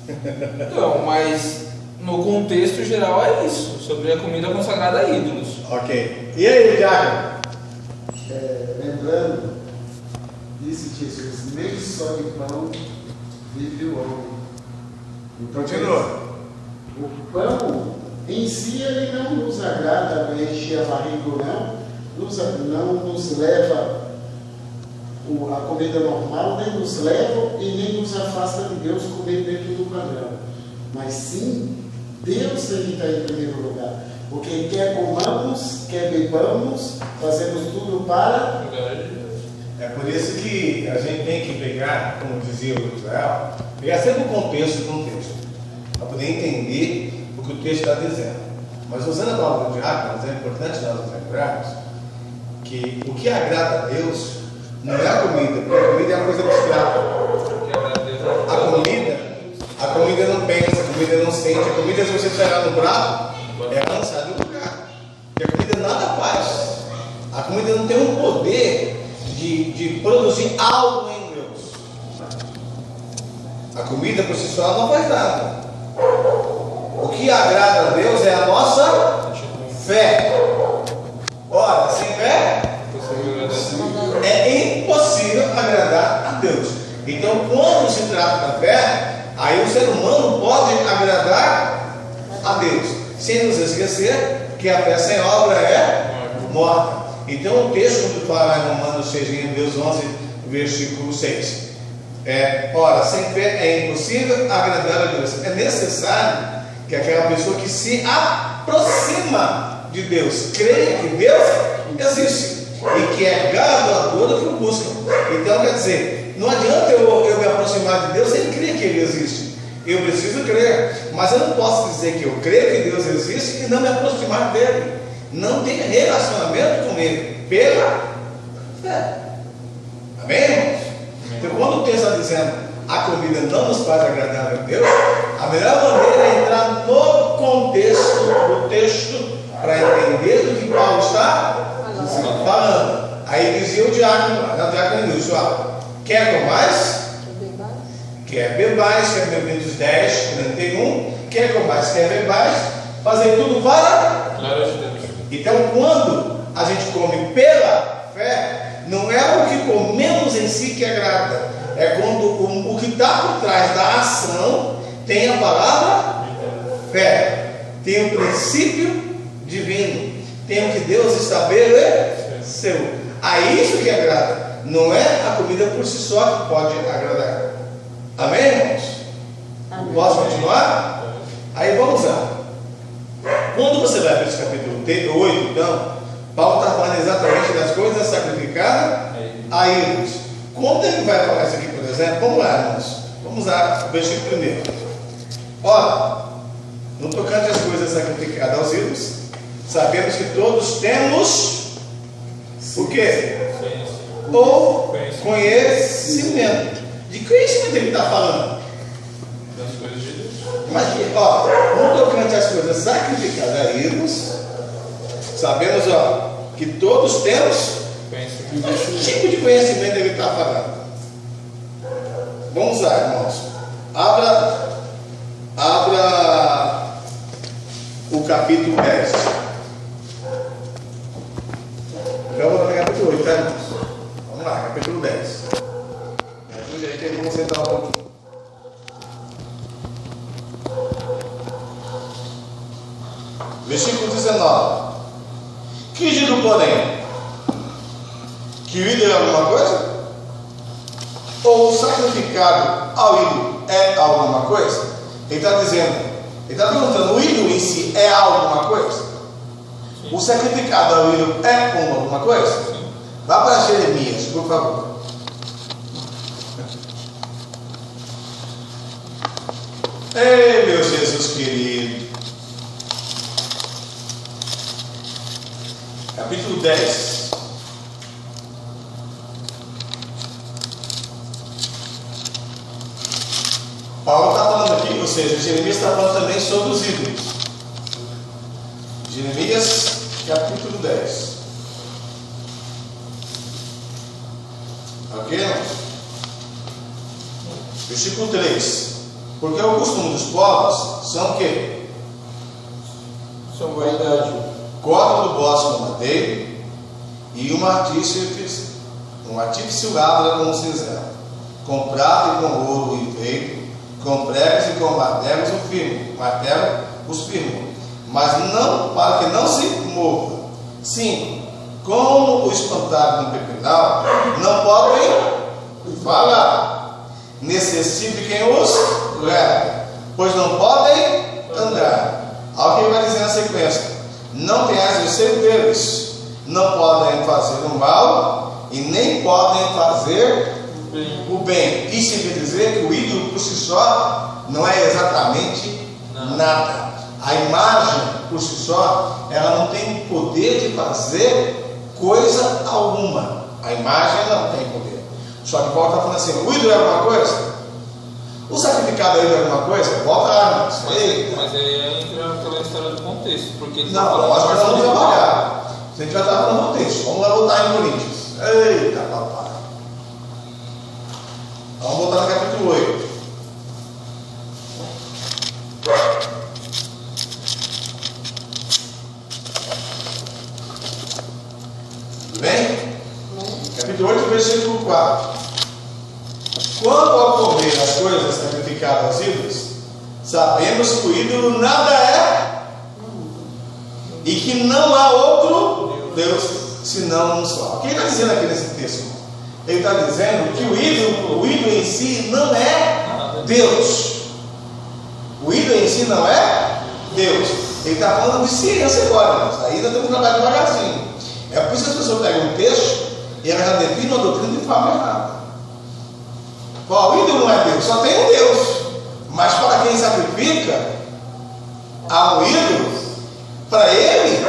Então, mas no contexto geral é isso, sobre a comida consagrada a ídolos. Ok. E aí, Thiago? Lembrando, disse Jesus, nem só de pão vive o homem. Então, Continua. o pão em si ele não nos agrada encher a barriga, não nos leva a comida normal, nem nos leva e nem nos afasta de Deus comer dentro do padrão. Mas sim, Deus tem que estar em primeiro lugar. Porque quer comamos, quer bebamos, fazemos tudo para... É por isso que a gente tem que pegar, como dizia o Israel, pegar sempre o contexto de um texto, para poder entender o que o texto está dizendo. Mas usando a palavra de diáconos, é importante nós nos lembrarmos que o que agrada a Deus não é a comida, porque a comida é uma coisa abstrata. A comida não pensa, a comida não sente, a comida, se você pegar no prato, é lançada do lugar. E a comida nada faz. A comida não tem um poder de produzir algo em Deus. A comida por si só não faz nada. O que agrada a Deus é a nossa fé. Ora, sem fé é impossível agradar a Deus. Então, quando se trata da fé, aí o ser humano pode agradar a Deus, sem nos esquecer que a fé sem obra é morta. Então, o texto, quando fala em Romanos 6, em Hebreus 11, versículo 6, ora, sem fé é impossível agradar a Deus. É necessário que aquela pessoa que se aproxima de Deus creia que Deus existe e que é galardoador do que o buscam. Então, quer dizer, não adianta eu me aproximar de Deus sem crer que Ele existe. Eu preciso crer, mas eu não posso dizer que eu creio que Deus existe e não me aproximar dele. Não tem relacionamento com Ele pela fé. Amém, irmãos? Então, quando o texto está dizendo a comida não nos faz agradar a Deus, a melhor maneira é entrar no contexto do texto para entender do que Paulo está falando. Aí dizia o diácono lá, o diácono disse: quer comais? Quer bebais, quer Bebês 10, 31, quer comais, quer bebais, fazer tudo para. Então, quando a gente come pela fé, não é o que comemos em si que agrada, é quando o que está por trás da ação tem a palavra fé, tem o princípio divino, tem o que Deus estabeleceu. Aí isso que agrada, não é a comida por si só que pode agradar. Amém, irmãos? Amém. Posso continuar? Aí vamos lá. Quando você vai para esse capítulo 8, então, Paulo está falando exatamente das coisas sacrificadas a ídolos. Quando ele vai falar isso aqui, por exemplo, vamos lá, irmãos. Vamos lá, o versículo 1. Ora, no tocante às coisas sacrificadas aos ídolos, sabemos que todos temos o quê? Ou conhecimento. De que conhecimento ele está falando? Das coisas de Deus. Mas, no tocante às coisas sacrificadas a ídolos, sabemos, que todos temos. Que tipo de conhecimento ele está falando? Vamos lá, irmãos. Abra o capítulo 10. Então, vamos para o capítulo 8, tá, irmãos? Vamos lá, capítulo 10. Vamos sentar um pouquinho. Versículo 19. Que digo, porém? Que o ídolo é alguma coisa? Ou o sacrificado ao ídolo é alguma coisa? Ele está dizendo, ele está perguntando: o ídolo em si é alguma coisa? O sacrificado ao ídolo é alguma coisa? Vá para Jeremias, por favor. Ei, meu Jesus querido. Capítulo 10. Paulo está falando aqui, ou seja, Jeremias está falando também sobre os ídolos. Jeremias, capítulo 10. Ok? Versículo 3. Porque o costume dos povos são o quê? São vaidade. Corta do bosque no madeiro e um artífice lavra com um cinzel, com prata e com ouro e veio, com pregos e com martelos os firmam, mas não para que não se mova. 5. Como o espantado no pepinal, não podem falar, necessitem os leva, pois não podem andar. Ao que ele vai dizer na sequência: não tenhas receio deles, não podem fazer o mal e nem podem fazer o bem. Isso quer dizer que o ídolo por si só não é exatamente nada. A imagem por si só, ela não tem o poder de fazer coisa alguma. A imagem não tem poder. Só que Paulo está falando assim: o ídolo é alguma coisa? O sacrificado é alguma coisa? Volta lá, Mas aí entra aquela história do contexto. Porque ele não, nós vamos trabalhar. A gente vai estar falando no texto. Vamos lá voltar em Coríntios. Eita, papai. Vamos voltar no capítulo 8. Tudo bem? Capítulo 8, versículo 4. Quando ocorrer as coisas sacrificadas aos ídolos, sabemos que o ídolo nada é e que não há outro Deus senão um só. O que ele está dizendo aqui nesse texto? Ele está dizendo que o ídolo em si não é Deus. O ídolo em si não é Deus. Ele está falando de ciência agora, mas ainda temos que trabalhar devagarzinho. É por isso que as pessoas pegam um texto e elas já definem a doutrina de forma errada. O ídolo não é Deus, só tem um Deus. Mas para quem sacrifica a um ídolo, para ele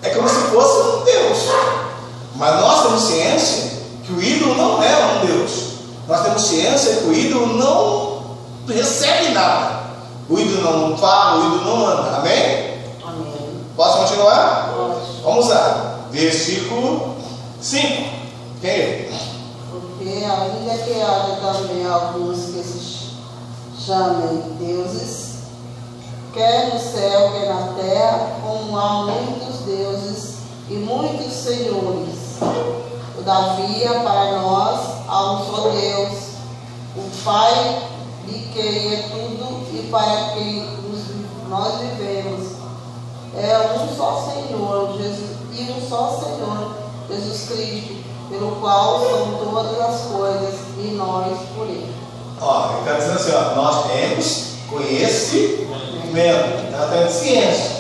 é como se fosse um Deus. Mas nós temos ciência que o ídolo não é um Deus. Nós temos ciência que o ídolo não recebe nada. O ídolo não fala, o ídolo não anda. Amém? Amém. Posso continuar? Pode. Vamos lá. Versículo 5. Quem é? Porque ainda que haja também alguns que se chamem deuses, quer no céu, quer na terra, como há muitos deuses e muitos senhores. Todavia, para nós, há um só Deus, o Pai de quem é tudo e para quem nós vivemos. É um só Senhor, Jesus, e um só Senhor, Jesus Cristo, pelo qual são todas as coisas e nós por ele. Ele está dizendo assim: nós temos conhecimento, está tendo ciência.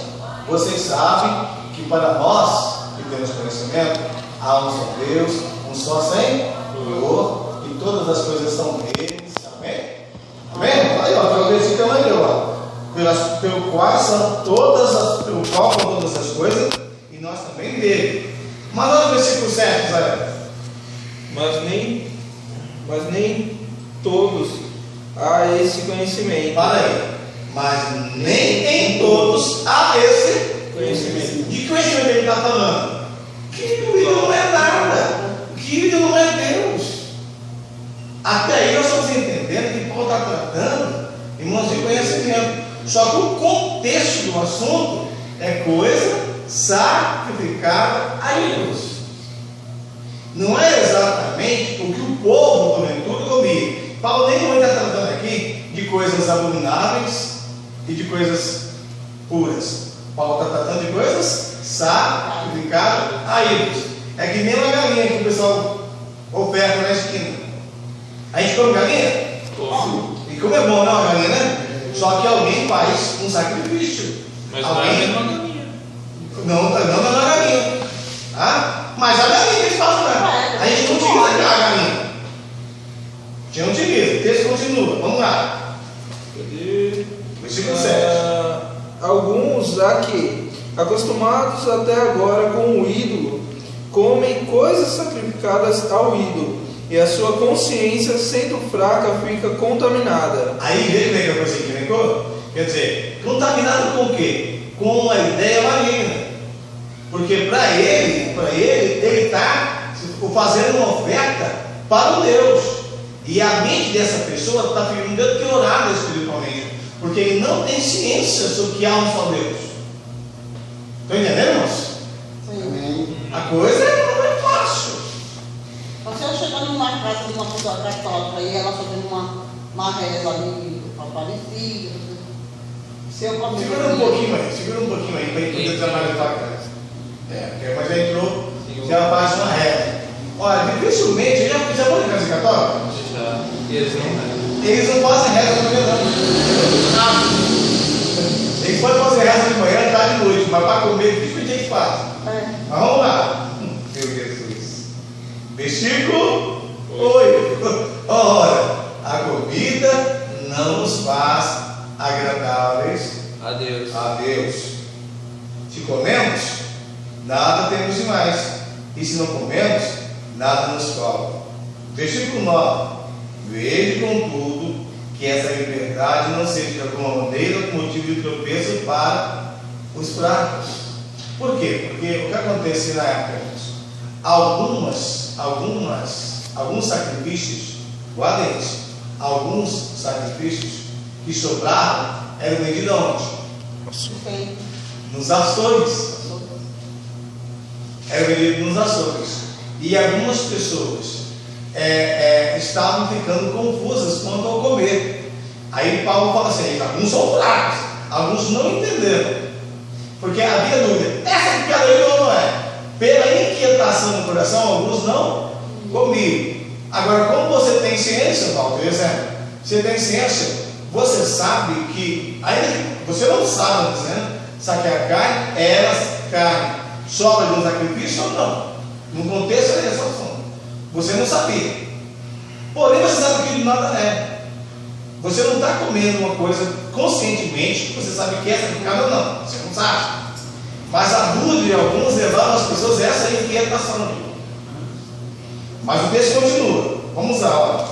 Vocês sabem que para nós que temos conhecimento, há um só Deus, um só Senhor, e todas as coisas são deles. Amém? Amém? Aí, tem o versículo aí, pelo qual são todas as coisas, e nós também dele. Mas olha o versículo 7, Zé. Mas nem todos há esse conhecimento. Para aí. Mas nem em todos há esse Conhecimento. De que conhecimento ele está falando? Que o ídolo não é nada. Que o ídolo não é Deus. Até aí nós estamos entendendo que Paulo está tratando, irmãos, de conhecimento. Só que o contexto do assunto é coisa sacrificada a ídolos. Não é exatamente o que o povo do Ventura ouvia. Paulo nem está tratando aqui de coisas abomináveis e de coisas puras. Paulo está tratando de coisas sacrificadas a ídolos. É que nem uma galinha que o pessoal oferta na esquina. A gente come galinha? E como é bom, não, a galinha, né? Só que alguém faz um sacrifício. Mas alguém... não é uma galinha. Não é uma galinha. Mas a galinha que eles fazem, né? A gente não utiliza a galinha. A gente não utiliza. O texto continua. Vamos lá. Versículo 7. Alguns aqui, acostumados até agora com o ídolo, comem coisas sacrificadas ao ídolo, e a sua consciência, sendo fraca, fica contaminada. Aí veja bem que a coisa que quer dizer, contaminado com o quê? Com a ideia maligna. Porque para ele está fazendo uma oferta para o Deus. E a mente dessa pessoa está ficando deteriorada espiritualmente, porque ele não tem ciência sobre o que há um só Deus. Estão entendendo, irmãos? Amém. A coisa não é fácil. Se eu chegar numa casa de uma pessoa católica e ela fazendo uma reza ali para Aparecida, se eu comer. Segura um pouquinho aí, para ele poder trabalhar para casa. Porque mas já entrou, já faz uma reza. Olha, dificilmente, já foi em casa católica? Já. E eles não. Eles não fazem reza de manhã, não. Eles podem fazer reza de manhã, tarde e noite, mas para comer, dificilmente eles fazem. Mas vamos lá. Meu Jesus. Versículo 8. Ora, a comida não nos faz agradáveis A Deus. a Deus. Se comemos, nada temos demais. E se não comemos, nada nos falta. Versículo 9. Veja, contudo, que essa liberdade não seja de alguma maneira motivo de tropeço para os fracos. Por quê? Porque o que acontecia na época? Alguns sacrifícios, guardem isso, alguns sacrifícios que sobravam eram vendidos aonde? Nos açougues. Eram vendidos nos açougues. E algumas pessoas estavam ficando confusas quanto ao comer. Aí Paulo fala assim: alguns são fracos, alguns não entenderam. Porque havia dúvida: essa picada aí ou não é? Pela inquietação no coração, alguns não comiam. Agora, como você tem ciência, Paulo, por exemplo, você tem ciência, você sabe que, ainda que você não sabe, dizendo, sabe que a carne era carne, sobra de um sacrifício ou não? No contexto da resolução, você não sabia. Porém, você sabe que de nada é. Você não está comendo uma coisa conscientemente, você sabe que é sacrificado ou não, você não sabe. Mas a dúvida de alguns levaram as pessoas a essa inquietação. Mas o texto continua. Vamos lá,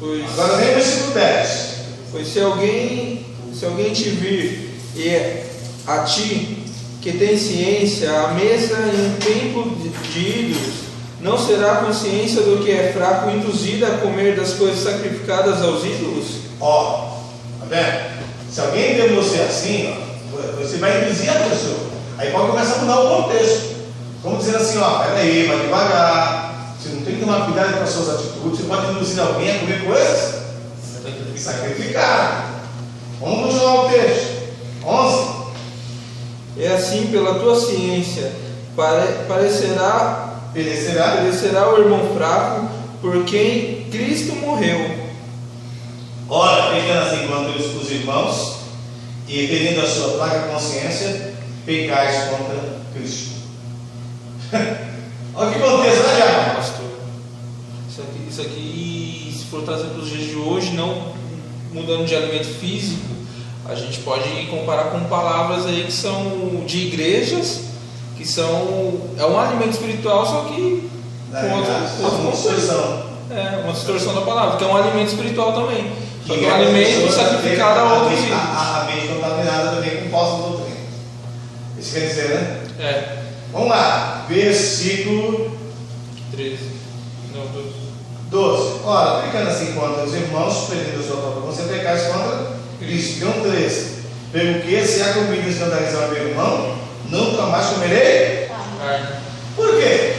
olha. Agora vem o versículo 10. Pois se alguém te vir e a ti, que tem ciência, a mesa em templo de ídolos, não será a consciência do que é fraco induzida a comer das coisas sacrificadas aos ídolos? Ó, tá vendo? Se alguém vê você assim, ó, você vai induzir a pessoa. Aí pode começar a mudar o contexto. Vamos dizer assim, ó, peraí, vai devagar. Você não tem que tomar cuidado com as suas atitudes. Você pode induzir alguém a comer coisas e sacrificar. Vamos continuar o texto. 11. É assim, pela tua ciência, perecerá o irmão fraco, por quem Cristo morreu. Ora, pecando assim quanto os irmãos, e tendo a sua fraca consciência, pecais contra Cristo. Olha que contexto, né, Diabo? Pastor, isso aqui, se for trazer para os dias de hoje, não mudando de alimento físico, a gente pode comparar com palavras aí que são de igrejas, que são um alimento espiritual, só que com outra distorção. Uma distorção da palavra, que é um alimento espiritual também. Só que é um alimento sacrificado a outros ídolos. A mente contaminada também com falsas doutrinas. Isso quer dizer, né? Vamos lá, versículo 13. Não, 12. Ora, ficando assim contra os irmãos, perdendo a sua própria consciência, pecais contra Cristo. Então 13. Pelo que se há comida escandalizar o meu irmão, nunca mais comerei. Por quê?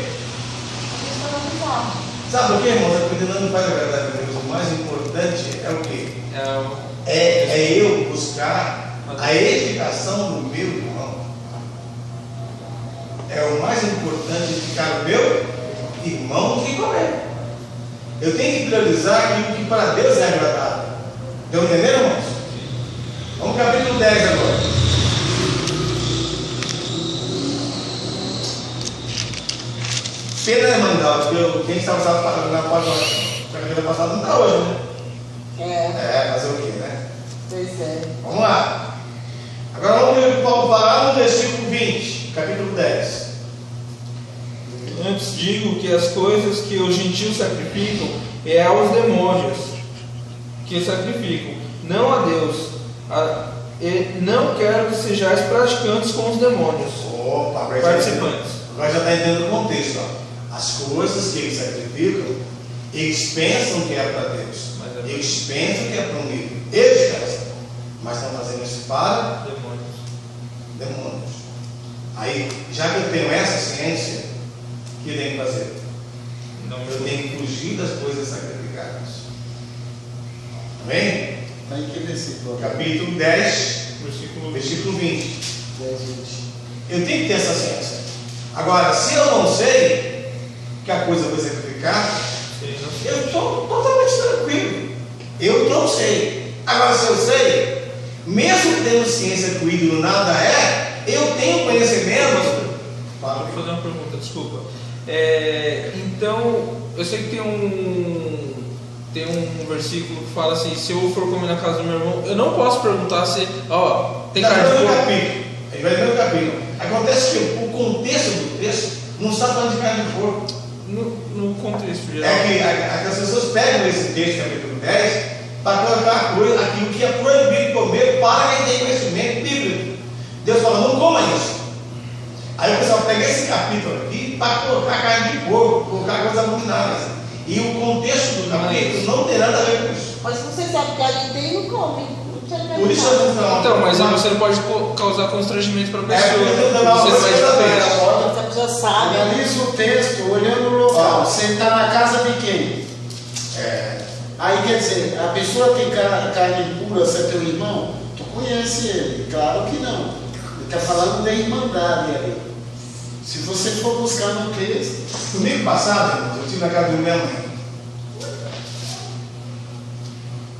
Sabe por quê, irmãos? A comida não faz agradar a Deus. O mais importante é o quê? É eu buscar a edificação do meu irmão. É o mais importante edificar o meu irmão do que comer. Eu tenho que priorizar aquilo que para Deus é agradável. Estão entendendo, irmãos? Vamos para o capítulo 10 agora. Pena, né, Mandal? Porque quem estava na quarta-feira passada não está hoje, né? Fazer o quê, né? Pois é. Vamos lá. Agora vamos ver o que Paulo fala no versículo 20, capítulo 10. Antes digo que as coisas que os gentios sacrificam é aos demônios que sacrificam, não a Deus. E não quero que sejais praticantes com os demônios. Opa, participantes. Agora já está entendendo o contexto. Ó. As coisas que eles sacrificam Eles pensam que é para Deus. Mas é Eles pensam que é para um livro. Eles pensam. Mas estão fazendo isso para demônios. Aí, já que eu tenho essa ciência, o que eu tenho que fazer? Eu tenho que fugir das coisas sacrificadas. Amém? Está em que versículo? Capítulo 10, versículo 20. 10, 20. Eu tenho que ter essa ciência. Agora, se eu não sei que a coisa foi sacrificada, eu estou totalmente tranquilo. Eu não sei. Agora, se eu sei, mesmo tendo ciência que o ídolo nada é, eu tenho conhecimento. Vou fazer uma pergunta, desculpa. Então, eu sei que tem um versículo que fala assim: se eu for comer na casa do meu irmão, eu não posso perguntar se, tem carne de porco. A gente vai ver no capítulo. Acontece que o contexto do texto não está falando de carne de porco. No contexto geral. É que as pessoas pegam esse texto, capítulo 10, para colocar aquilo que é proibido comer para quem tem conhecimento bíblico. Deus fala: não coma isso. Aí o pessoal pega esse capítulo aqui para colocar carne de porco, colocar coisas abomináveis. E o contexto do capítulo não tem nada a ver com isso. Mas se você sabe que ali tem, não come. Por isso eu não. Então, mas aí você não pode causar constrangimento para a pessoa. Você Você vai diferente. Se a pessoa sabe. Analisa o texto, olhando o local. Você está na casa de quem? Aí quer dizer, a pessoa tem carne pura, você é teu irmão? Tu conhece ele? Claro que não. Ele está falando da irmandade ali. Se você for buscar no texto. Domingo passado, irmãos, eu estive na casa da minha mãe.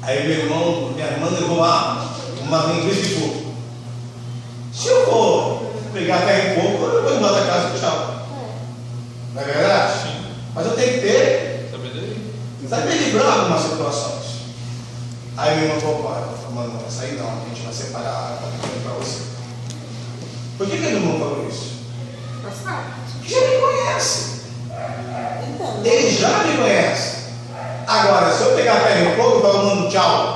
Aí minha irmã levou lá uma linguiça de porco. Se eu for pegar carne de porco, eu vou embora da casa e tchau. Não é verdade? Sim. Mas eu tenho que ter saber livrar algumas situações. Aí minha irmã falou: pai, mano, não vai sair não, a gente vai separar para você. Por que minha irmã falou isso? Porque já me conhece. Então, Ele já me conhece. Agora, se eu pegar a carne de porco e falar: mano, tchau.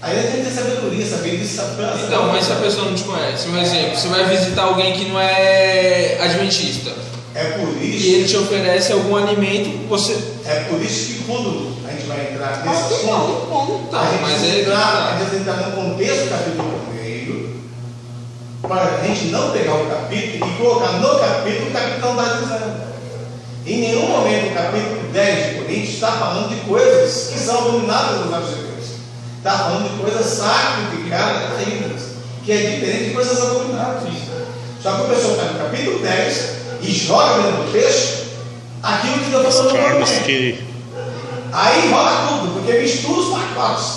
Aí ele tem que ter sabedoria, saber disso. Então, mas se a pessoa não te conhece, um exemplo, você vai visitar alguém que não é adventista. É por isso. E ele te oferece algum alimento, você. É por isso que quando a gente vai entrar nesse pode assunto, não come. Tá, a gente mas precisa é entrar no contexto do capítulo 1, para a gente não pegar o capítulo e colocar no capítulo o capítulo não está dizendo. Em nenhum momento o capítulo 10 de Coríntios está falando de coisas que são abomináveis nos olhos de Deus. Está falando de coisas sacrificadas a ídolos, que é diferente de coisas abomináveis. Só que o pessoal está no capítulo 10 e joga dentro do texto aquilo que Deus está falando. Aí rola tudo, porque mistura os pacotes.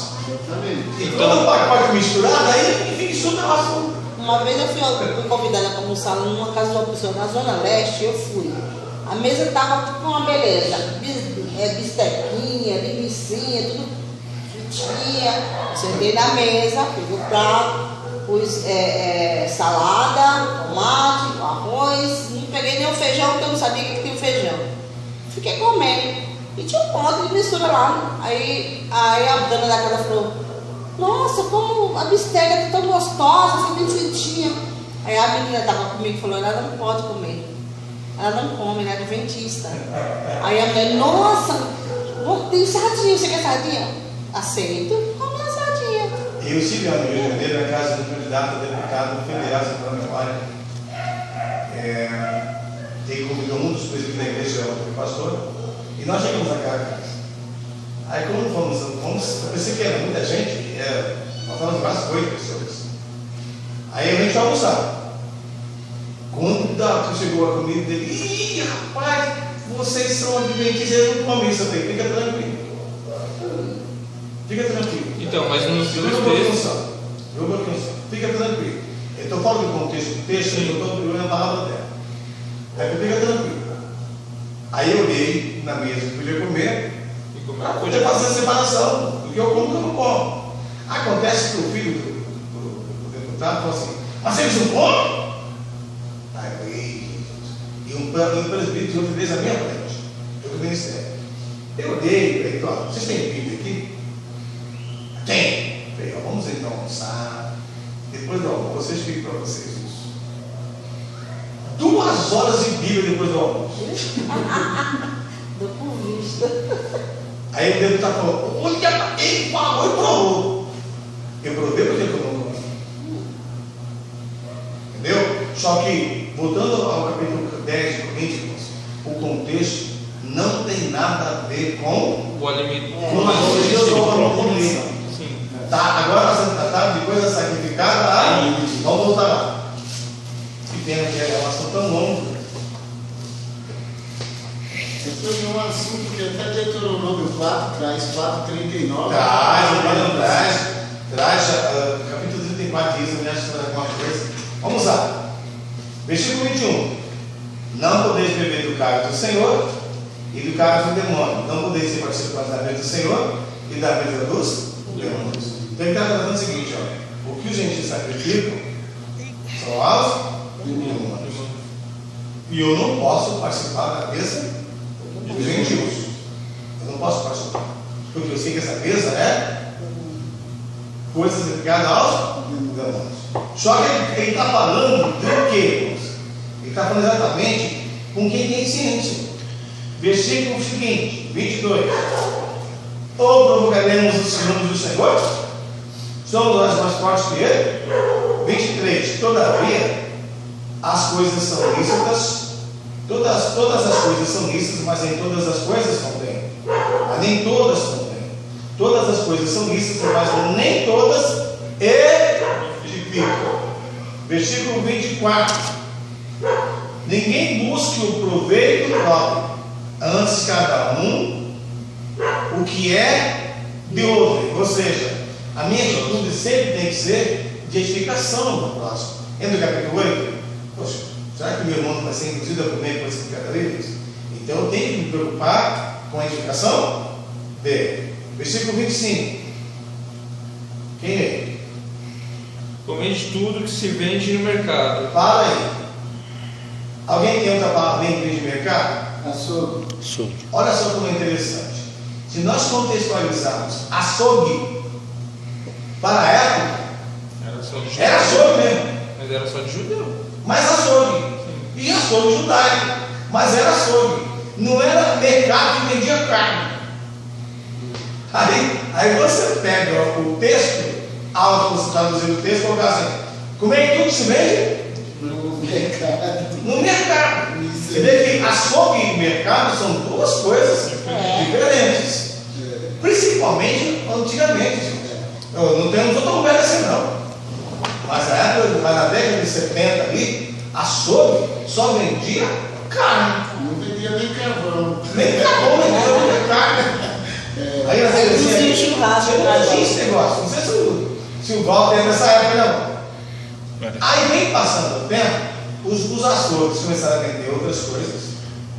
E quando o pacote misturado, aí enfim, isso não é um assunto. Uma vez eu fui convidada para almoçar numa casa de uma pessoa na Zona Leste, eu fui. A mesa estava com uma beleza. Bistequinha, linguicinha, tudo fritinha. Sentei na mesa, peguei o prato, pus salada, tomate, arroz. Não peguei nem o feijão, porque eu não sabia que tinha o feijão. Fiquei comendo. E tinha um monte de mistura lá. Aí a dona da casa falou: nossa, como a bisteca tá tão gostosa, assim, bem fritinha. Aí a menina estava comigo e falou: ela não pode comer. Ela não come, ela é adventista. Aí a mulher: nossa, tem sardinha, você quer sardinha? Aceito, come a sardinha. Eu estive no Rio de Janeiro, na casa do candidato a deputado federal, se não me memória. Ele convidou um dos presidentes da igreja, o pastor, e nós chegamos naquela casa. Aí quando fomos, eu pensei que era muita gente, nós fomos quase 8 pessoas. Aí a gente foi almoçar. Quando chegou a comida dele: ih, rapaz, vocês são adventistas, eu não como isso. Eu falei: fica tranquilo. Fica tranquilo. Então, mas nos Fica tranquilo. Eu estou falando do contexto do texto, eu estou procurando a palavra dela. Aí fica tranquilo. Aí eu olhei na mesa que podia comer, podia fazer a separação do que eu como e do que eu não como. Acontece que o filho do deputado falou assim: mas eles não comem? E um presbítero de outra igreja na minha frente, eu do ministério. Eu olhei e falei: vocês têm Bíblia aqui? Tem. Falei: vamos então almoçar. Depois do almoço, vocês ficam para vocês isso. 2 horas de Bíblia depois do almoço. Do por vista. Aí o deputado falou: olha, ele falou e provou. Eu provei porque eu não comi. Entendeu? Só que, voltando ao capítulo 10 de Coríntios, o contexto não tem nada a ver com O alimento. com a coisa que eu estou falando. Sim. Tá, agora nós vamos tratar de coisa sacrificada. Vamos voltar lá. Que pena que é um assunto tão longo. Depois de um assunto que até Deuteronômio 4 traz, 4:39. Traz, capítulo 34 diz, me acho que alguma coisa. Vamos lá. Versículo 21. Não podeis beber do cálice do Senhor e do cálice do demônio. Não podeis ser participantes da mesa do Senhor e da mesa dos demônios. Então ele está tratando o seguinte: olha, o que os gentios sacrificam são aos demônios. E eu não posso participar da mesa dos gentios. Eu não posso participar. Porque eu sei que essa mesa é coisas ligadas aos demônios. Só que ele está falando do quê, irmãos? Ele está falando exatamente com quem tem ciência. Versículo seguinte, 22. Ou provocaremos os ciúmes do Senhor? Somos nós mais fortes que Ele? 23. Todavia, as coisas são lícitas. Todas as coisas são lícitas, mas nem todas as coisas contêm. Mas nem todas contêm. Todas as coisas são lícitas, mas nem todas edificam. Versículo 24. Ninguém busque o proveito próprio, antes cada um o que é de outro. Ou seja, a minha atitude sempre tem que ser de edificação no próximo. Entra no capítulo 8. Poxa, será que meu irmão não vai ser induzido a comer coisas que livres? Então eu tenho que me preocupar com a edificação dele. Versículo 25. Quem é? Comende tudo que se vende no mercado. Fala aí. Alguém tem outra palavra bem que vende mercado? Açougue. Olha só como é interessante. Se nós contextualizarmos açougue para a época, Era só de judeu. era açougue mesmo. Mas era só de judeu. Mas açougue. E açougue judaico. Mas era açougue. Não era mercado que vendia carne. Aí você pega o texto, ao você traduzir o texto, colocar assim: como é que tudo se vende? No mercado. Você vê que açougue e mercado são duas coisas diferentes. Principalmente antigamente. Eu não estou tão velho assim não. Mas na década de 70 ali, açougue só vendia carne. Não vendia nem carvão. Nem carvão, nem vendia carne. Aí às vezes Inclusive churrasco. você não tinha esse negócio. Não sei se o Walter é dessa época não. Aí vem passando o tempo, os açougues começaram a vender outras coisas.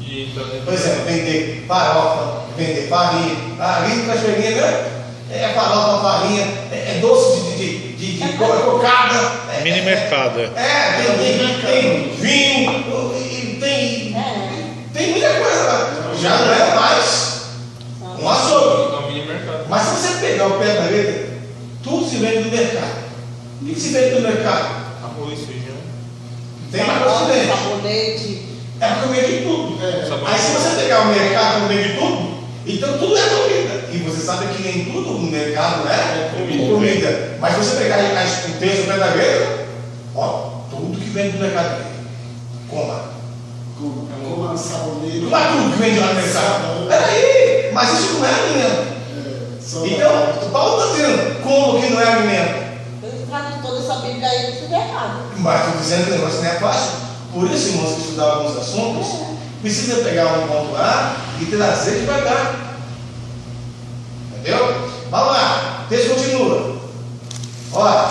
E então, Por exemplo, vender farofa, vender farinha. Ali no Cachoeirinha, né? É farofa, farinha, é doce de cocada. Mini mercado. Tem vinho, tem muita coisa lá. Já não é mais um açougue. é um mini mercado. Mas se você pegar o pé da letra, tudo se vende do mercado. O que se vende do mercado? Arroz, feijão. Tem mais ocidente. Sabonete. É para comer de tudo. Sabonete. Aí se você pegar o mercado e comer de tudo, então tudo é comida. E você sabe que nem tudo no mercado é comida. Mas se você pegar o texto do pé da letra, ó, tudo que vende do mercado vende. Coma. Coma sabonete. Não é tudo que vende lá no mercado. Peraí, mas isso não é alimento. Então, o Paulo está dizendo como que não é alimento. Eu trago toda essa Bíblia aí no supermercado. Mas estou dizendo que o negócio não é fácil. Por isso, irmãos, que estudar alguns assuntos, precisa pegar um ponto A e trazer devagar. Entendeu? Vamos lá, o texto continua. Olha,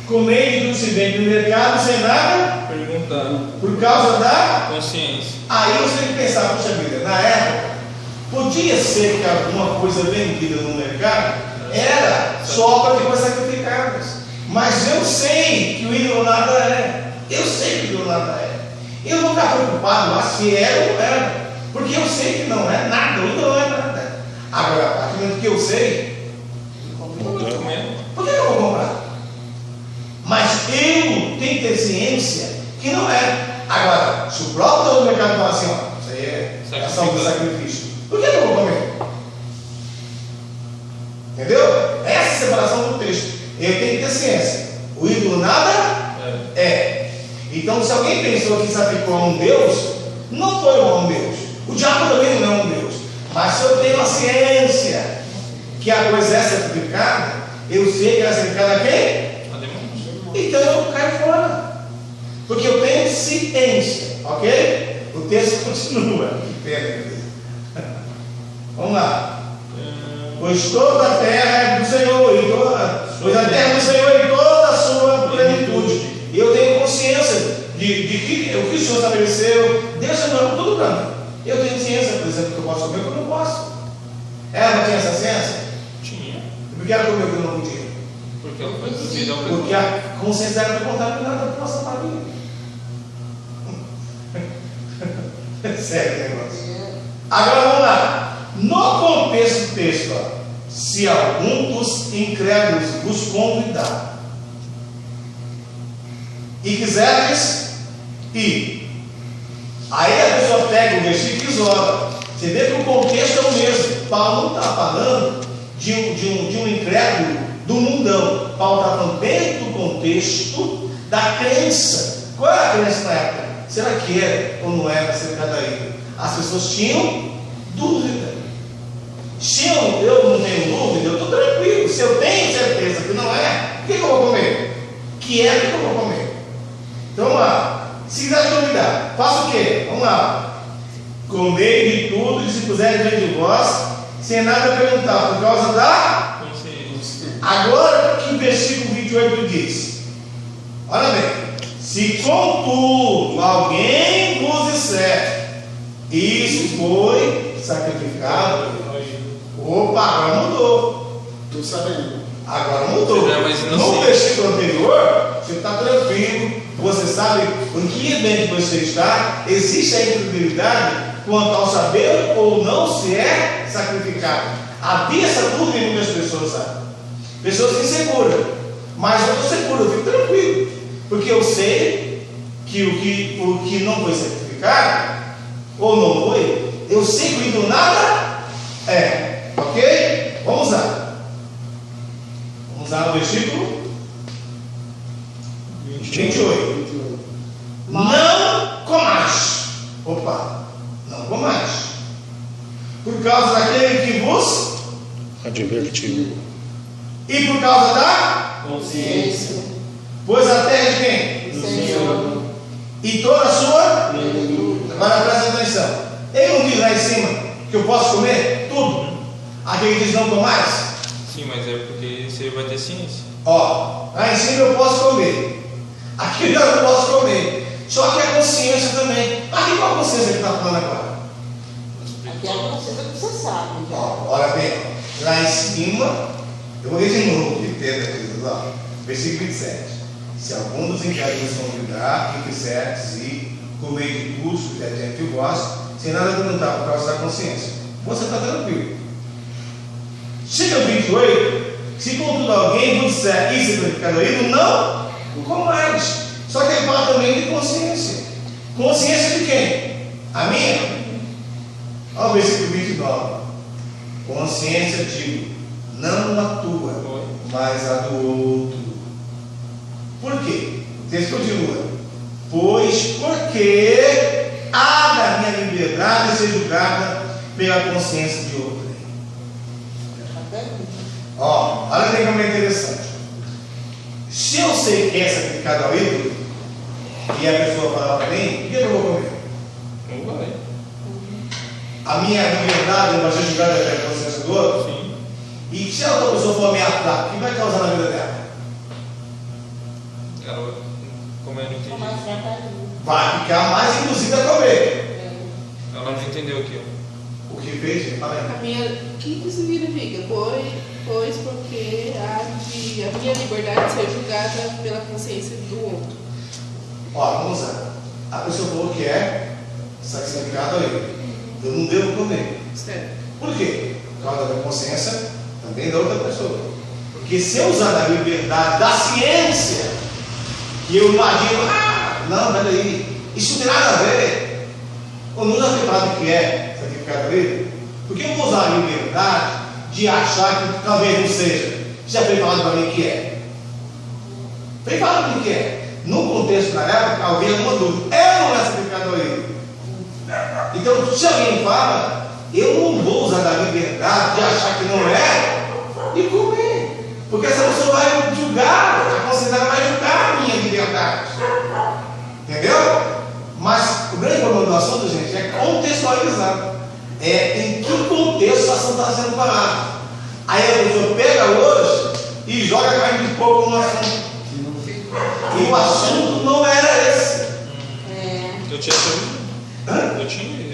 comei tudo se vende no mercado sem nada, Perguntar. por causa da. Consciência. Aí você tem que pensar, puxa vida, na época, podia ser que alguma coisa vendida no mercado era só para depois sacrificadas. Mas eu sei que o ídolo nada é. Eu sei que o ídolo nada é. Eu não vou ficar preocupado lá se era ou não era. Porque eu sei que não é nada, o ídolo não é nada. Agora, a partir do momento que eu sei, por que eu vou comprar? Mas eu tenho que ter ciência que não é. Agora, se o próprio dono do mercado fala assim, ó, isso aí é ação do sacrifício, por que eu vou comer? contexto. Ele tem que ter ciência. O ídolo nada é. Então, se alguém pensou que sacrificou a um Deus, não foi a um Deus. O diabo também não é um Deus. Mas se eu tenho a ciência que a coisa é sacrificada, eu sei que ela é sacrificada a quem? Então eu caio fora. Porque eu tenho ciência. Ok? O texto continua. Que pena. Vamos lá. Pois toda a terra é do Senhor, pois a terra é do Senhor em toda a sua plenitude. E eu tenho consciência de que o que o Senhor estabeleceu, Deus separou tudo para mim. Eu tenho ciência, por exemplo, que eu posso comer o que eu não posso. Ela não tinha essa ciência? Tinha. Por que ela comeu o que eu não podia? Porque ela foi induzida ao pecado. Porque a consciência dela foi contaminada pela nossa família. Sério o negócio. Agora vamos lá. No contexto do texto, ó, se algum dos incrédulos vos convidar e quiseres ir, aí a pessoa pega o versículo e isola. Você vê que o contexto é o mesmo. Paulo não está falando de um incrédulo do mundão. Paulo está falando dentro do contexto da crença. Qual é a crença na época? Será que era ou não era ser cadaído? As pessoas tinham dúvida. Se eu não tenho dúvida, eu estou tranquilo. Se eu tenho certeza que não é, o que eu vou comer? Que é o que eu vou comer? Então vamos lá. Se quiser te convidar, faça o quê? Vamos lá. Comei de tudo e se puser diante de vós, sem nada perguntar, por causa da consciência. Agora que o versículo 28 diz: olha bem, se contudo alguém vos disser, isso foi sacrificado. Opa, agora mudou. Estou sabendo. Agora mudou. Mas não no sei. versículo anterior, você está tranquilo. Você sabe em que ambiente você está. Existe a incredulidade quanto ao saber ou não se é sacrificado. Havia essa dúvida em muitas pessoas, sabe? Pessoas inseguras. Mas eu estou seguro, eu fico tranquilo. Porque eu sei que o que não foi sacrificado, ou não foi, eu sei que o ídolo nada é. Ok? Vamos lá. Vamos lá no versículo 28. Não comais. Opa, não comais. Por causa daquele que vos advertiu. E por causa da Consciência. Pois a terra é de quem? Do Senhor. E toda a sua. Plenitude. Agora presta atenção. Ele não diz lá em cima que eu posso comer tudo. Aqui ele diz não comais. Sim, mas é porque você vai ter ciência. Ó, lá em cima eu posso comer. Aqui eu não posso comer. Só que a consciência também. Aqui qual a consciência que está falando agora? Aqui é a consciência que você sabe. Já. Ó, olha bem, ó. Lá em cima, eu vou ler de novo, que Pedro diz, ó, versículo 27. Se algum dos incrédulos convidar, quem quiseres ir comer de curso que é diante de vós, sem nada perguntar por causa da consciência, você está tranquilo. Chega o 28, se contudo alguém vos disser isso é sacrificado a ídolo, não comais. Só que ele fala também de consciência. Consciência de quem? A minha? Olha o versículo 29. Consciência digo, não a tua, mas a do outro. Por quê? O texto continua. Pois porque há da minha liberdade ser julgada pela consciência de outro. Ó, olha bem como é interessante. Se eu sei que é sacrificado ao ídolo, e a pessoa falar para mim, o que eu vou comer? Não vai. A minha liberdade vai ser julgada pela consciência do outro? Sim. E se a outra pessoa for ameaçar, o que vai causar na vida dela? Ela, como eu não entendi. Mas já está ali. Vai ficar mais induzida a comer. Ela não entendeu aqui, ó. O que fez? Fala aí. A minha, o que significa? Pois porque há de a minha liberdade ser julgada pela consciência do outro. Ó, vamos lá. A pessoa falou que é sacrificado ali. Eu não devo comer. Certo. Por quê? Por causa da consciência também da outra pessoa. Porque se eu usar da liberdade, da ciência, que eu imagino, não, peraí, isso não tem nada a ver. Eu não já sei falar do que é sacrificado ali. Por que eu vou usar a liberdade de achar que talvez não seja? Já foi falado para mim que é. Foi falado para mim que é. No contexto da época, alguém alguma dúvida. Não é sacrificado ao ídolo. Então, se alguém fala, eu não vou usar da liberdade de achar que não é e comer. Porque essa pessoa vai julgar, a consciência vai julgar a minha liberdade. Entendeu? Mas o grande problema do assunto, gente, é contextualizar. É em que contexto a ação está sendo falada. Aí a pessoa pega hoje e joga a carne de porco no assunto. E o assunto não era esse. Eu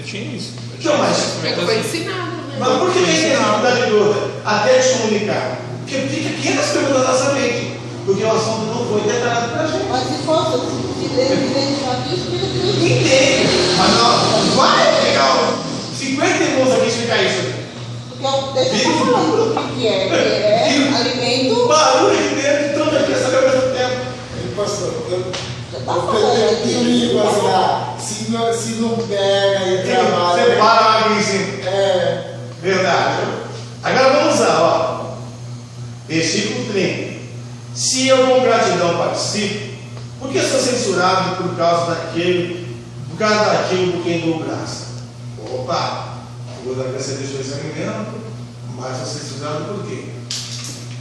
tinha isso. Então, mas Foi ensinado, né? Mas por que tem dificuldade de outra? Até de comunicar. Porque fica 500 perguntas na nossa mente. Porque o assunto não foi detalhado para a gente. Mas se fosse evidente aqui, explica tudo. Entende? Mas não, vai pegar 50 irmãos aqui explicar isso aqui. Porque deixa eu estar falando o que é. Que é alimento. Barulho aqui dentro, então já quer saber ao mesmo tempo. Pastor, Já tá falando. línguas lá, se não pega e trabalha. Separa aqui em cima. É. Verdade. Agora vamos lá, ó. Versículo 30. Se eu com gratidão participo, por que sou censurado por causa daquilo por quem dou graça? Opa, eu vou dar graça a Deus por esse alimento, mas sou censurado por quê?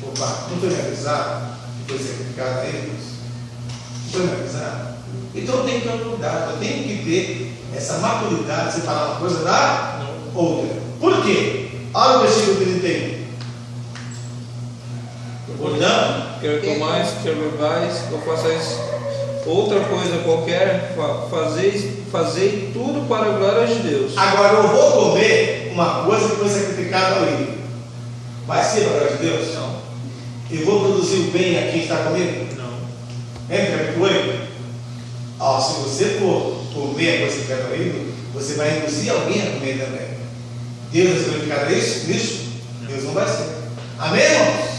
Opa, não foi me avisado que foi sacrificado a eles? Não foi me avisado? Então eu tenho que ter cuidado, eu tenho que ter essa maturidade de separar uma coisa da outra. Por quê? Olha o versículo 31. Portanto, Quer comais, quer bebais, ou façais outra coisa qualquer, fazei tudo para a glória de Deus. agora eu vou comer uma coisa que foi sacrificada ao ídolo. Vai ser para a glória de Deus? Não. Eu vou produzir o bem a quem está comigo? Não. Entra capítulo 8. Ó, se você for comer a coisa sacrificada ao ídolo, você vai induzir alguém a comer também. Deus vai sacrificar nisso? Deus não vai ser. Amém, irmãos?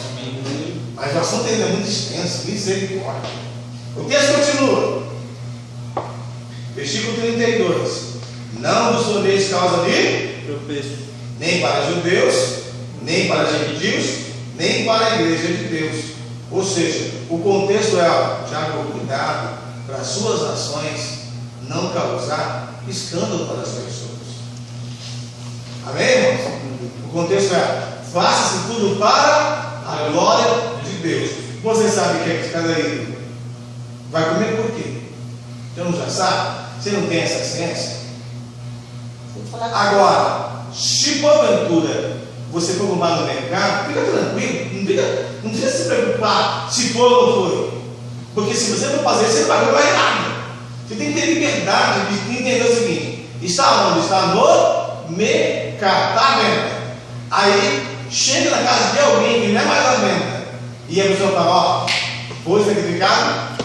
Mas o assunto ainda é muito extenso, misericórdia. O texto continua. Versículo 32. Não vos torneis causa de Tropeço. nem para judeus, nem para gentios, nem para a igreja de Deus. Ou seja, o contexto é: Tiago, cuidado para as suas ações não causar escândalo para as pessoas. Amém, irmãos? O contexto é: faça-se tudo para a glória de Deus. Você sabe que é cada ídolo vai comer por quê? Então já sabe? Você não tem essa ciência? Agora, se porventura você for comprar no mercado, fica tranquilo, não precisa se preocupar se for ou não for. Porque se você não fazer, você não vai comprar nada. Você tem que ter liberdade de entender o seguinte: está onde? Está no mercado, está à venda. Aí chega na casa de alguém que não é mais à venda, e a pessoa fala: ó, foi sacrificado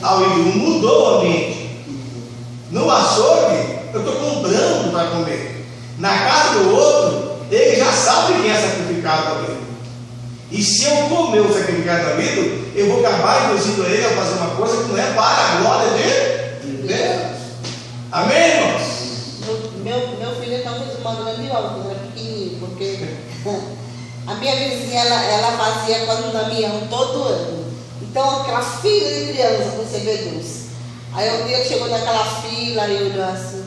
ao ídolo, mudou o ambiente. No açougue, eu estou comprando para comer. Na casa do outro, ele já sabe quem é sacrificado ao ídolo. E se eu comer o sacrificado ao ídolo, eu vou acabar induzindo ele a fazer uma coisa que não é para a glória de Deus. Amém, irmãos? Meu filho então fez uma grande obra quando era pequenininho, porque a minha vizinha ela fazia quando caminhão todo ano. Então aquela fila de crianças com recebedores. Aí um dia chegou naquela fila e olhou assim: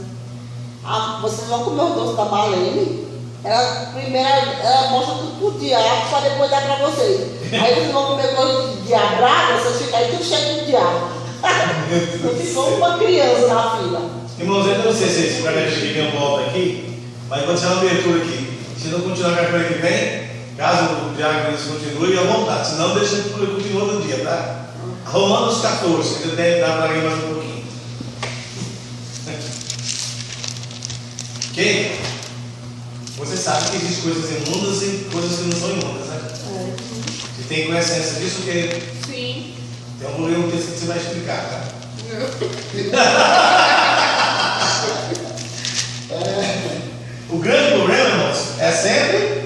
vocês vão comer o doce da Marlene? Primeiro ela mostra tudo pro diabo para depois dar para vocês. Aí vocês vão comer coisa de diabrada, vocês ficam aí tudo cheio de diabo. Eu ficou uma criança na fila. Irmãos, eu não sei se esse programa de não volta aqui, mas vou deixar uma abertura aqui. Se não continuar com a coisa que vem, caso o Diácono continue, à vontade. Se não, deixa eu continuar outro dia, tá? Romanos 14, ainda deve dar para ler mais um pouquinho. Ok? Você sabe que existem coisas imundas e coisas que não são imundas, né? Você tem consciência disso? Porque Sim. tem um problema desse que você vai explicar, tá? O grande problema, irmãos, é sempre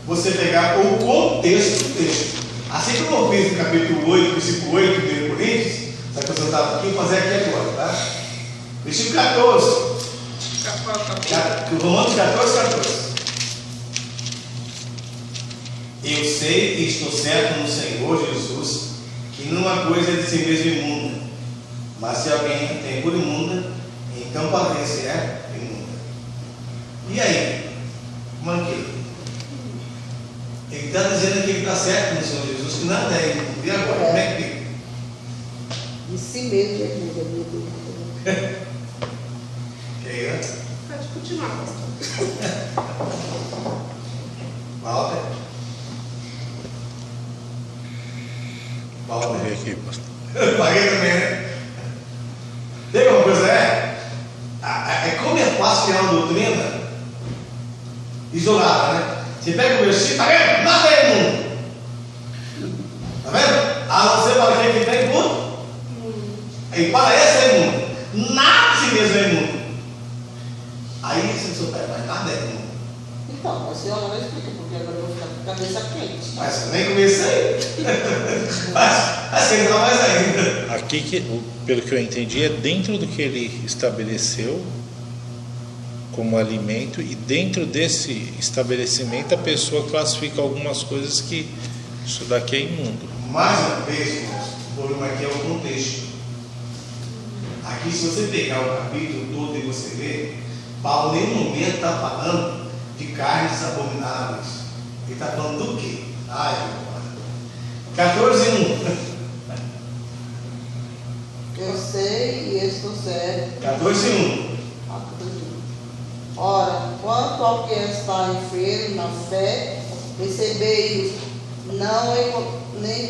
você pegar o contexto do texto. Assim como eu fiz no capítulo 8, versículo 8 de Coríntios, só que eu estava aqui, vou fazer aqui agora, tá? Versículo 14. Romanos 14, 14. Eu sei e estou certo no Senhor Jesus que nenhuma coisa é de si mesmo imunda, mas se alguém tem por imunda, então parece é imunda. E aí? Como é que? Ele está dizendo que ele está certo no Senhor Jesus, que nada é imundo. E agora? Como é que fica? De si mesmo é imundo. Keira? Pode continuar, pastor. Walter? Deixa eu ver Walter? aqui, pastor. Eu paguei também, né? Tem alguma coisa, como é fácil criar uma doutrina isolada, né? Você pega o versículo, tá vendo? Nada é imundo. Tá vendo? A não ser para quem que tem tudo. E parece é imundo. Nada de si mesmo é imundo. Aí você souber, mas nada é imundo. Então, mas eu não explico porque agora eu vou ficar com a cabeça quente. Mas eu nem comecei. Mas você entrar mais ainda. Aqui, pelo que eu entendi, é dentro do que ele estabeleceu como alimento, e dentro desse estabelecimento a pessoa classifica algumas coisas que isso daqui é imundo. Mais uma vez, irmãos, o problema aqui é o contexto. Aqui, se você pegar o capítulo todo e você ver, Paulo em nenhum momento está falando de carnes abomináveis. Ele está falando do quê? 14:1. Eu sei e estou certo. 14:1. Ora, quanto ao que está enfermo na fé, recebei-os, não nem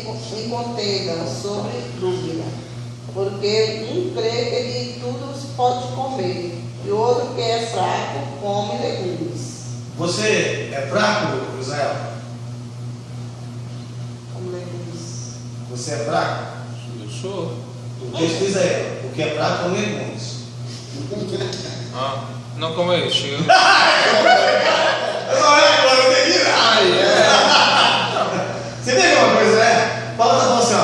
contenda sobre dúvida, porque um crê que de tudo se pode comer, e o outro que é fraco come legumes. Você é fraco, Israel? Come legumes. Você é fraco? Eu sou. O texto diz aí, o que é fraco come legumes. Ah, não, como é isso? Eu não é agora, eu entendi nada. Você vê uma coisa, né? Paulo está falando assim, ó.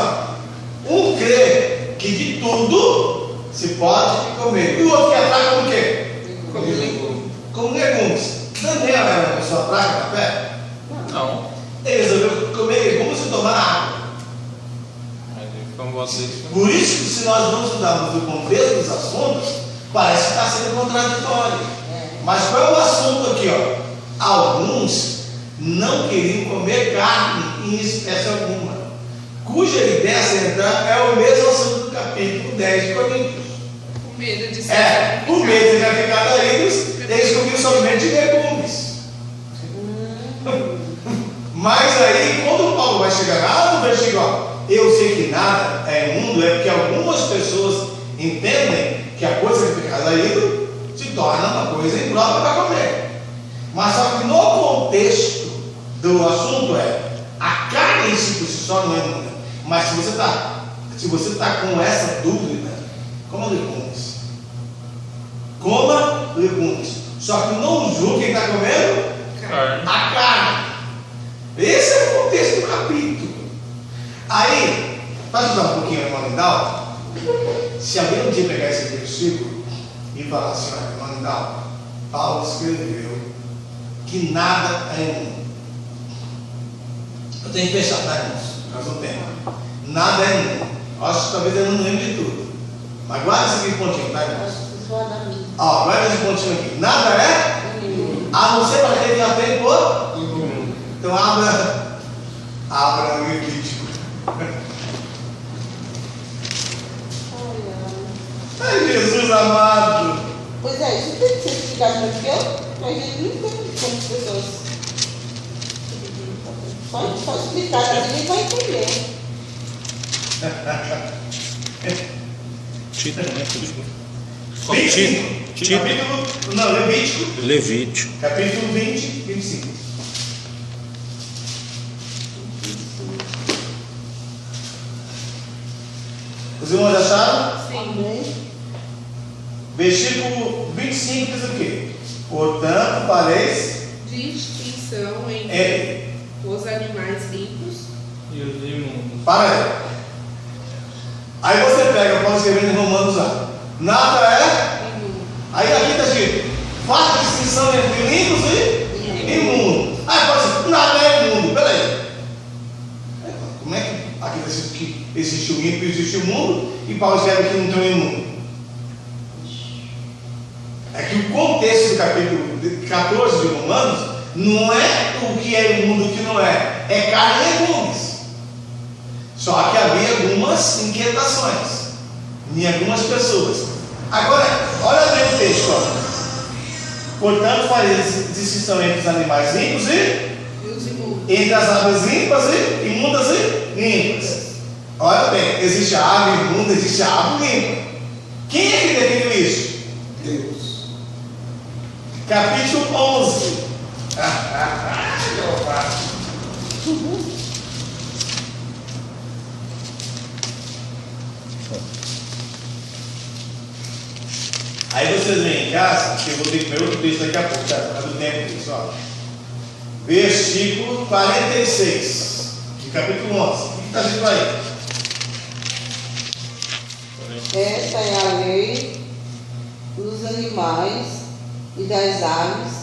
Um crê que de tudo se pode comer. E o outro que é fraco como o quê? Como legume. Como legumes. Daniel era uma pessoa fraca na fé? Não. Ele resolveu comer legumes e tomar água. Mas como vocês. Por isso que se nós não estudarmos o contexto dos assuntos, parece que está sendo contraditório. Mas qual é o assunto aqui, ó? Alguns não queriam comer carne em espécie alguma, cuja ideia central é o mesmo assunto do capítulo 10 de Coríntios. Com medo de ser O medo de sacrificar a ídolos, eles comiam somente legumes. Mas aí, quando Paulo vai chegar lá no versículo, ó, eu sei que nada é imundo, é porque algumas pessoas entendem que a coisa sacrificada a ídolo se torna uma coisa imprópria para comer. Mas só que no contexto do assunto a carne em si por si só não é imunda. Mas se você está com essa dúvida, coma legumes. Coma legumes. Só que não julgue quem está comendo Carne. a carne. Esse é o contexto do capítulo. Aí, para estudar um pouquinho a Irmã, se alguém um dia pegar esse versículo e falar assim, Irmã, Paulo escreveu que nada é imundo. Eu tenho que fechar, tá, irmãos? Nós não temos. Nada é imundo. Acho que talvez eu não lembre de tudo. Mas guarda esse aqui pontinho, tá, irmãos? Ó, guarda esse pontinho aqui. Nada é? A não ser para quem já tem por? Então abra o Levítico. Ai, Jesus amado. Pois é, isso tem que ser explicado porque a gente não tem como as pessoas. Só explicar, assim ninguém vai entender. Tito, né? Tito. Capítulo, não, Levítico. Levítico. Capítulo 20, 25. Os irmãos acharam? Sim. Versículo 25 diz o quê? Portanto, fareis Distinção entre os animais limpos. E os imundos. Para aí. Aí você pega, pode escrever em Romanos lá. Nada é. Imundo. Aí aqui está escrito: faça distinção entre limpos e imundos. Aí pode ser, nada é imundo. Peraí. está escrito que existe o ímpio e existe o mundo, e Paulo escreve que não tem o imundo. É que o contexto do capítulo 14 de Romanos não é o que é imundo e o que não é, é carne e legumes. Só que havia algumas inquietações em algumas pessoas. Agora, olha bem o texto. Ó. Portanto, faz distinção entre os animais limpos e os imundos. Entre as aves limpas e imundas e limpas. Olha bem, existe a ave imunda, existe a ave limpa. Quem é que definiu isso? Deus. Capítulo 11. Aí vocês vêm em casa, que eu vou ter que ver outro texto daqui a pouco, tá? Por causa do tempo disso, ó. Versículo 46, de capítulo 11. O que está escrito aí? Esta é a lei dos animais e das aves,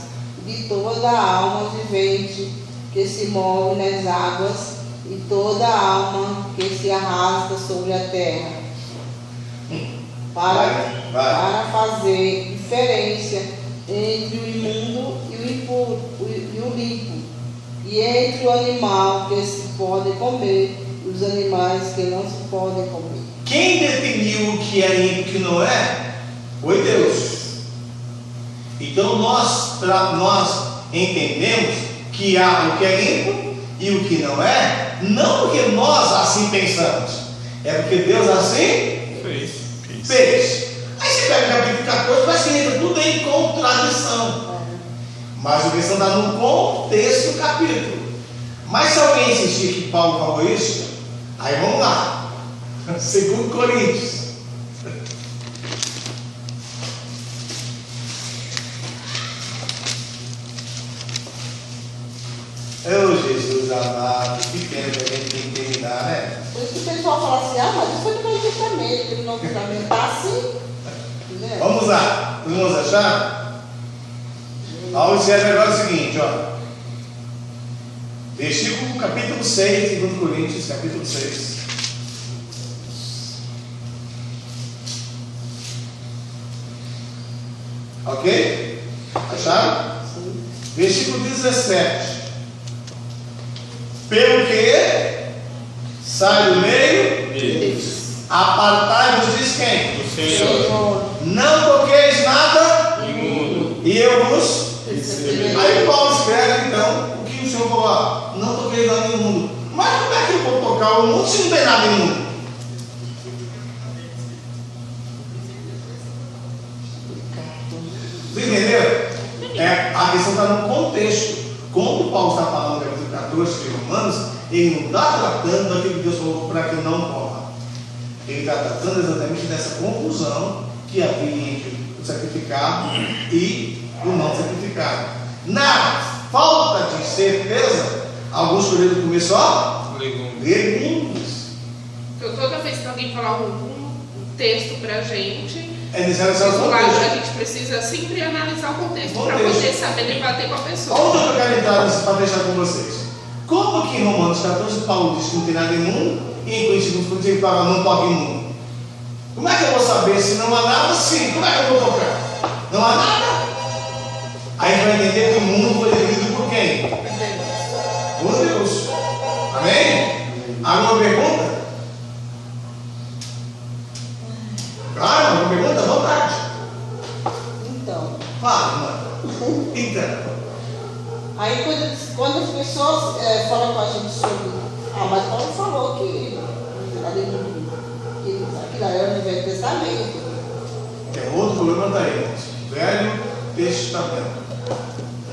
de toda a alma vivente que se move nas águas e toda a alma que se arrasta sobre a terra. Para fazer diferença entre o imundo e o impuro e o limpo, e entre o animal que se pode comer e os animais que não se podem comer. Quem definiu o que é limpo e o que não é? Foi Deus. Então nós entendemos que há o que é limpo e o que não é, não porque nós assim pensamos, é porque Deus assim fez. Aí você pega o capítulo 14, vai ser entra tudo em contradição. Mas a questão está no contexto do capítulo. Mas se alguém insistir que Paulo falou isso, aí vamos lá. 2 Coríntios. Jesus amado, que pena que a gente tem que terminar, né? Por isso que o pessoal fala assim, mas isso foi no Novo Testamento, que no Novo Testamento está assim. Entendeu? Vamos lá, vamos achar? Paulo escreve agora o seguinte, ó. Versículo capítulo 6, 2 Coríntios, capítulo 6. Ok? Acharam? Sim. Versículo 17. Pelo que sai do meio, apartai-vos, diz quem? O Senhor. Senhor, Não toqueis nada, Imundo. e eu vos. receberei. Aí Paulo escreve então o que o Senhor falou lá: não toqueis nada imundo. Mas como é que eu vou tocar o mundo se não tem nada imundo? Você entendeu? A questão está no contexto. Quando Paulo está falando no capítulo 14 de Romanos, ele não está tratando daquilo que Deus falou para que não corra. Ele está tratando exatamente dessa confusão que havia entre o sacrificado e o não sacrificado. Na falta de certeza, alguns escolheram comer só legumes. Então, toda vez que alguém falar um texto pra gente, É necessário saber o a contexto. gente precisa sempre analisar o contexto para Contexto. poder saber debater com a pessoa. Onde eu quero entrar para deixar com vocês? Como que em Romanos 14 Paulo diz que não tem nada imundo e em Coríntios ele fala não toca imundo? Como é que eu vou saber se não há nada? Sim, como é que eu vou tocar? Não há nada? Aí a gente vai entender que o mundo foi definido por quem? Por Deus. Amém? Alguma pergunta? Claro, alguma pergunta? À vontade. Então, Fala, mano. Então. aí quando as pessoas falam com a gente sobre, mas Paulo falou que aquilo aí é no Velho Testamento. É outro problema está aí, Velho Testamento.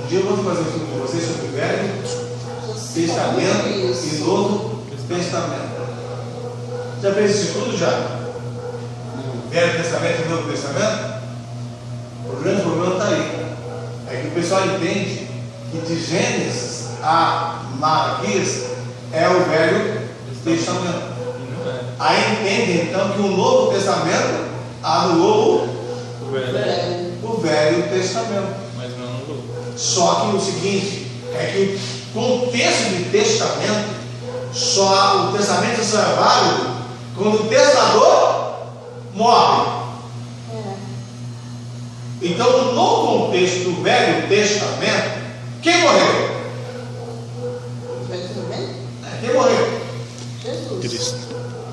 Um dia eu vou fazer um filme com vocês sobre o Velho Testamento e Novo Testamento. Já fez isso tudo já? Velho Testamento e Novo Testamento? O grande problema está aí. É que o pessoal entende que de Gênesis a Malaquias é o Velho Testamento. Aí entende então que o Novo Testamento anulou o Velho Testamento. Mas não anulou. Só que o seguinte é que o contexto de testamento o testamento só é válido quando o testador morre. Então, no contexto do Velho Testamento, quem morreu? Quem morreu? Jesus. Cristo.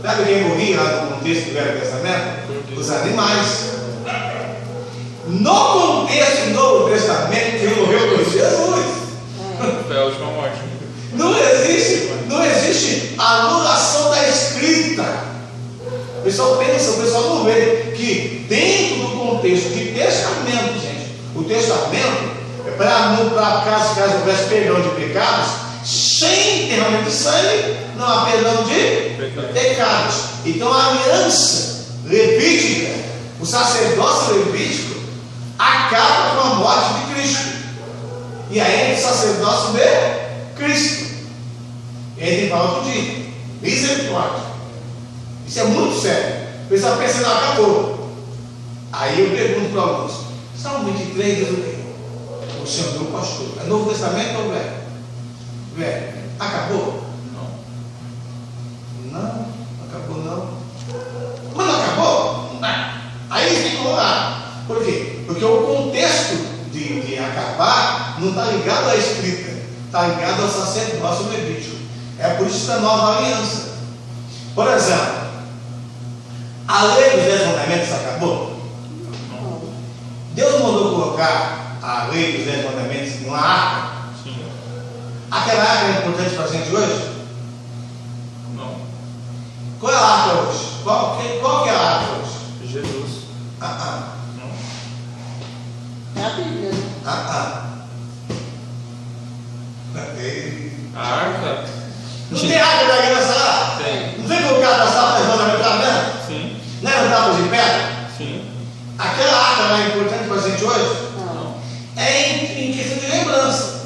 Sabe quem morria lá no contexto do Velho Testamento? Os animais. No contexto do Novo Testamento, quem morreu foi Jesus. Foi a última morte. Não existe anulação da escrita. O pessoal pensa, o pessoal não vê que dentro do contexto de testamento, gente, o testamento é para caso houvesse perdão de pecados, sem derramamento de sangue, não há perdão de pecados. Então a aliança levítica, o sacerdócio levítico, acaba com a morte de Cristo. E aí o sacerdócio de Cristo. E aí ele fala outro dia, misericórdia. Isso é muito sério. O pessoal pensa, não, acabou. Aí eu pergunto para alguns, Salmo 23 diz o quê? O Senhor do pastor. É Novo Testamento ou Velho? Velho. Acabou? Não, acabou não. Mas não acabou? Não. Aí ficou lá. Por quê? Porque o contexto de acabar não está ligado à escrita, está ligado ao sacerdócio levítico. É por isso que a nova aliança. Por exemplo, a lei dos 10 mandamentos acabou? Deus mandou colocar a lei dos 10 mandamentos numa arca? Sim. Aquela arca é importante para a gente hoje? Não. Qual é a arca hoje? Qual que é a arca hoje? Jesus. Não. É a Bíblia. A arca? Não tem arca da aliança lá? Tem. Não tem colocado as tábuas mandamentais mesmo? Sim. Não eram tábuas de pedra? Sim. Aquela arca não é importante para a gente hoje? Não. É em questão de lembrança.